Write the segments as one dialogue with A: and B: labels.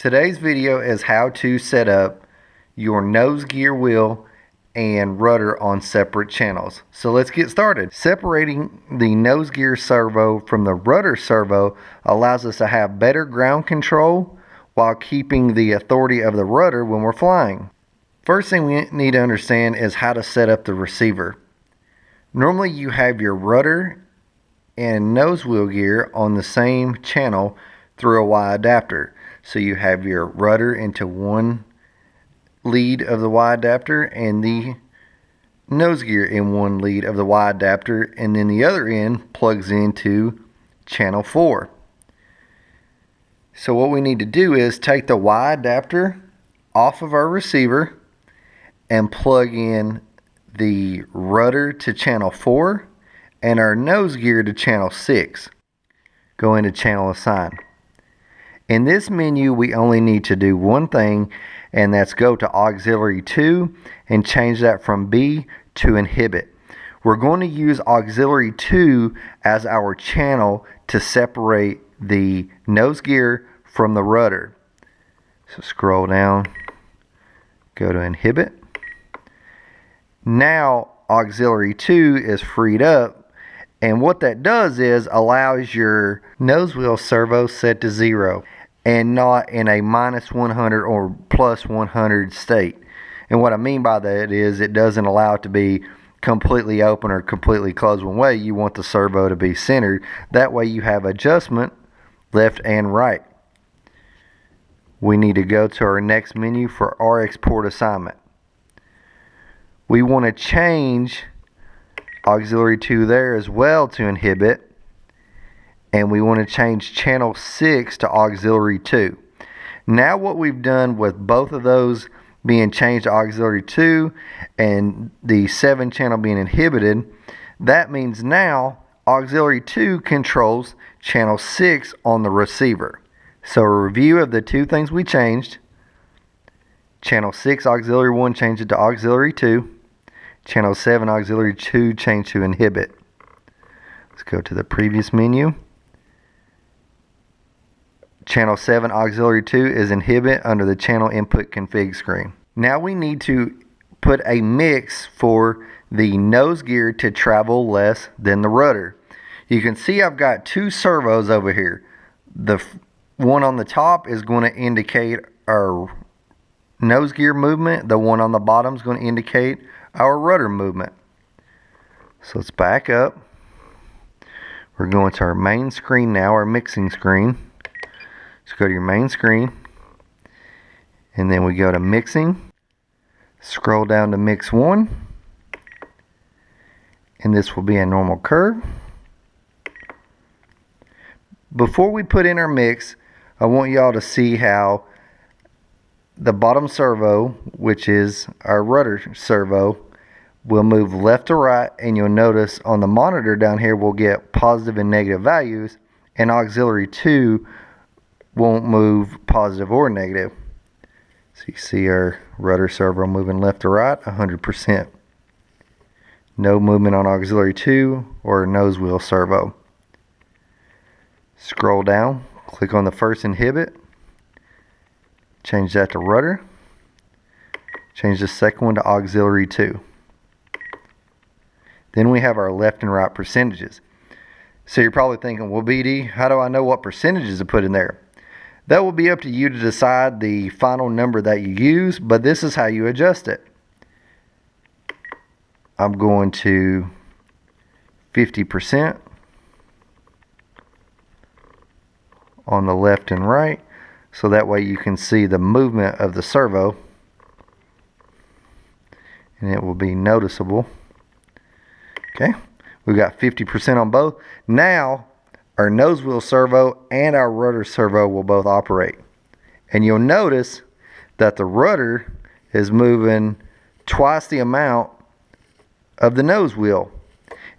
A: Today's video is how to set up your nose gear wheel and rudder on separate channels. So let's get started. Separating the nose gear servo from the rudder servo allows us to have better ground control while keeping the authority of the rudder when we're flying. First thing we need to understand is how to set up the receiver. Normally you have your rudder and nose wheel gear on the same channel through a Y adapter. So you have your rudder into one lead of the Y adapter and the nose gear in one lead of the Y adapter, and then the other end plugs into channel 4. So what we need to do is take the Y adapter off of our receiver and plug in the rudder to channel 4 and our nose gear to channel 6. Go into channel assign. In this menu, we only need to do one thing, and that's go to auxiliary 2 and change that from B to inhibit. We're going to use auxiliary 2 as our channel to separate the nose gear from the rudder. So scroll down, go to inhibit. Now auxiliary 2 is freed up, and what that does is allows your nose wheel servo set to 0. And not in a minus 100 or plus 100 state. And what I mean by that is it doesn't allow it to be completely open or completely closed one way. You want the servo to be centered. That way you have adjustment left and right. We need to go to our next menu for RX port assignment. We want to change auxiliary 2 there as well to inhibit. And we want to change channel 6 to auxiliary 2. Now what we've done with both of those being changed to auxiliary 2 and the 7 channel being inhibited, that means now auxiliary 2 controls channel 6 on the receiver. So a review of the two things we changed: channel 6 auxiliary 1 changed it to auxiliary 2, channel 7 auxiliary 2 changed to inhibit. Let's go to the previous menu. Channel 7 auxiliary 2 is inhibit under the channel input config screen. Now we need to put a mix for the nose gear to travel less than the rudder. You can see I've got two servos over here. The one on the top is going to indicate our nose gear movement. The one on the bottom is going to indicate our rudder movement. So let's back up. We're going to our main screen now, our mixing screen. So go to your main screen, and then we go to mixing, scroll down to mix 1, and this will be a normal curve. Before we put in our mix, I want y'all to see how the bottom servo, which is our rudder servo, will move left to right, and you'll notice on the monitor down here we'll get positive and negative values, and auxiliary 2 won't move positive or negative. So you see our rudder servo moving left to right 100%. No movement on auxiliary 2 or nose wheel servo. Scroll down, click on the first inhibit, change that to rudder, change the second one to auxiliary 2. Then we have our left and right percentages. So you're probably thinking, well, BD, how do I know what percentages to put in there? That will be up to you to decide the final number that you use, but this is how you adjust it. I'm going to 50% on the left and right, so that way you can see the movement of the servo, and it will be noticeable. Okay, we've got 50% on both. Now our nose wheel servo and our rudder servo will both operate. And you'll notice that the rudder is moving twice the amount of the nose wheel.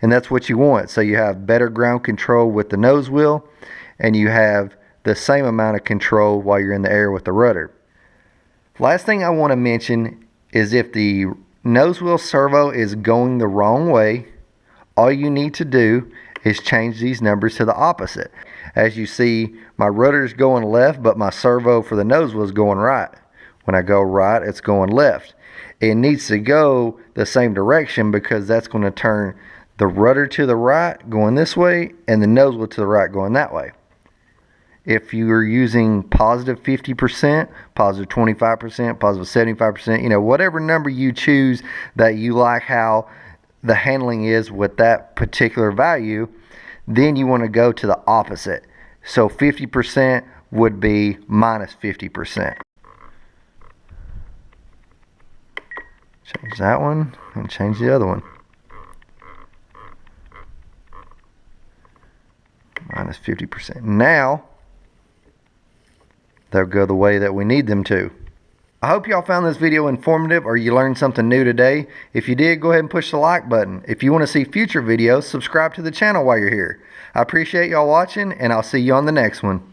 A: And that's what you want. So you have better ground control with the nose wheel, and you have the same amount of control while you're in the air with the rudder. Last thing I want to mention is if the nose wheel servo is going the wrong way, all you need to do is change these numbers to the opposite. As you see, my rudder's going left, but my servo for the nose was going right. When I go right, it's going left. It needs to go the same direction because that's going to turn the rudder to the right going this way and the nose wheel to the right going that way. If you are using positive 50%, positive 25%, positive 75%, you know, whatever number you choose that you like how the handling is with that particular value, then you want to go to the opposite. So 50% would be minus 50%. Change that one and change the other one. Minus 50%. Now, they'll go the way that we need them to. I hope y'all found this video informative or you learned something new today. If you did, go ahead and push the like button. If you want to see future videos, subscribe to the channel while you're here. I appreciate y'all watching, and I'll see you on the next one.